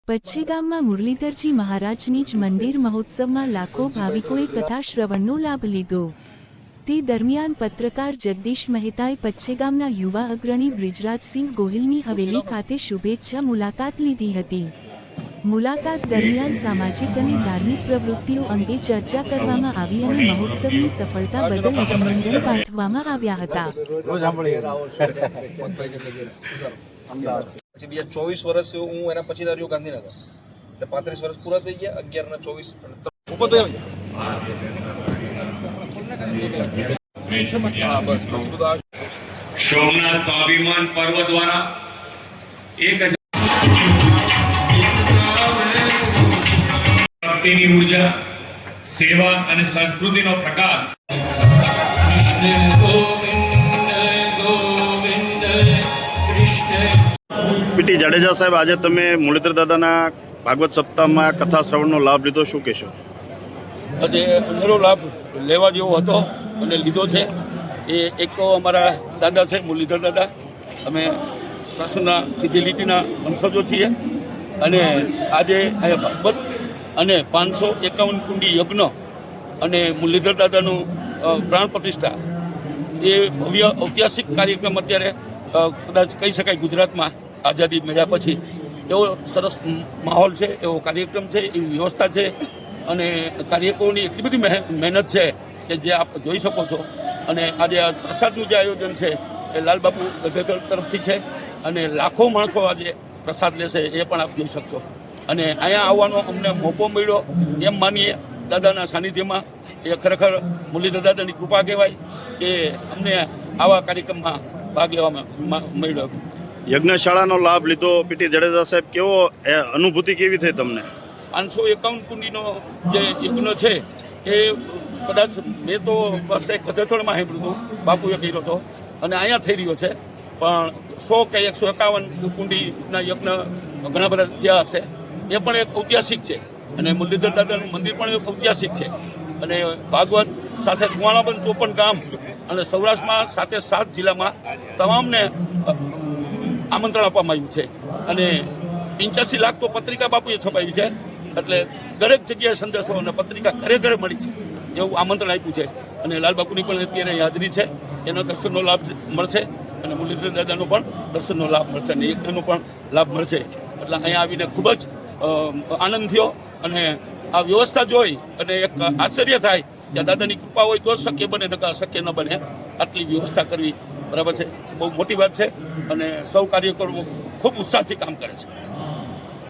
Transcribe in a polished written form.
પચ્છી ગામમાં મુરલીધરજી મહારાજની જ મંદિર મહોત્સવમાં લાખો ભાવિકોએ કથા શ્રવણનો લાભ લીધો। તે દરમિયાન પત્રકાર જગદીશ મહેતાએ પચ્છી ગામના યુવા અગ્રણી બ્રિજરાજસિંહ ગોહિલની હવેલી ખાતે શુભેચ્છા મુલાકાત લીધી હતી। મુલાકાત દરમિયાન સામાજિક અને ધાર્મિક પ્રવૃત્તિઓ અંગે ચર્ચા કરવામાં આવી અને મહોત્સવની સફળતા બદલ અભિનંદન પાઠવવામાં આવ્યા હતા। પછી બીજા 24 વર્ષ હું એના પછી રહ્યો ગાંધીનગર, એટલે 35 વર્ષ પૂરા થઈ ગયા। 11 ને 24 ઉપર તો સોમનાથ સ્વાભિમાન પર્વ દ્વારા 1000 ભક્તિની ઉર્જા, સેવા અને સંસ્કૃતિનો પ્રકાશ। કૃષ્ણ ગોવિંદ ગોવિંદ કૃષ્ણ। પીટી જાડેજા સાહેબ, આજે તમે મુરલીધર દાદાના ભાગવત સપ્તાહમાં કથા શ્રવણનો લાભ લીધો, શું કહેશો? આજે અનેરો લાભ લેવા જેવો હતો અને લીધો છે। એ એક તો અમારા દાદા છે મુરલીધર દાદા, અમે કૃષ્ણના સીધી લીટીના વંશજો છીએ અને આજે અહીંયા ભાગવત અને 551 કુંડી યજ્ઞ અને મુરલીધર દાદાનું પ્રાણ પ્રતિષ્ઠા, એ ભવ્ય ઐતિહાસિક કાર્યક્રમ અત્યારે કદાચ કહી શકાય ગુજરાતમાં આઝાદી મળ્યા પછી એવો સરસ માહોલ છે, એવો કાર્યક્રમ છે, એવી વ્યવસ્થા છે અને કાર્યકરોની એટલી બધી મહેનત છે કે જે આપ જોઈ શકો છો। અને આજે આ પ્રસાદનું જે આયોજન છે એ લાલબાપુ ગધેધર તરફથી છે અને લાખો માણસો આજે પ્રસાદ લેશે એ પણ આપ જોઈ શકશો। અને અહીંયા આવવાનો અમને મોકો મળ્યો એમ માનીએ દાદાના સાનિધ્યમાં, એ ખરેખર મુરલીધર દાદાની કૃપા કહેવાય કે અમને આવા કાર્યક્રમમાં ભાગ લેવામાં મળ્યો। યજ્ઞશાળાનો લાભ લીધો પીટી જાડેજા સાહેબ, કેવો અનુભૂતિ કેવી થઈ તમને? 551 કુંડીનો જે યજ્ઞ છે એ કદાચ મેં તો બસ એક ગધેથળમાં સાંભળ્યું હતું, બાપુએ કર્યો હતો અને અહીંયા થઈ રહ્યો છે, પણ 100 કે 151 કુંડીના યજ્ઞ ઘણા બધા થયા હશે। એ પણ એક ઐતિહાસિક છે અને મુરલીધર દાદાનું મંદિર પણ એક ઐતિહાસિક છે અને ભાગવત સાથે કુવાણાબંધ 54 ગામ અને સૌરાષ્ટ્રમાં 7 જિલ્લામાં તમામને આમંત્રણ આપવામાં આવ્યું છે અને 85 લાખ તો પત્રિકા બાપુએ છપાવી છે, એટલે દરેક જગ્યાએ સંદેશો અને પત્રિકા ઘરે ઘરે મળી છે એવું આમંત્રણ આપ્યું છે અને લાલબાપુની પણ અત્યારે હાજરી છે, એનો દર્શનનો લાભ મળશે અને મુરલીધર દાદાનો પણ દર્શનનો લાભ મળશે અને યજ્ઞનો પણ લાભ મળશે। એટલે અહીંયા આવીને ખૂબ જ આનંદ થયો અને આ વ્યવસ્થા જોઈ અને એક આશ્ચર્ય થાય કે દાદાની કૃપા હોય તો શક્ય બને, નકા શક્ય ન બને, આટલી વ્યવસ્થા કરવી બરાબર છે, બહુ મોટી વાત છે અને સૌ કાર્યકરો ખૂબ ઉત્સાહથી કામ કરે છે।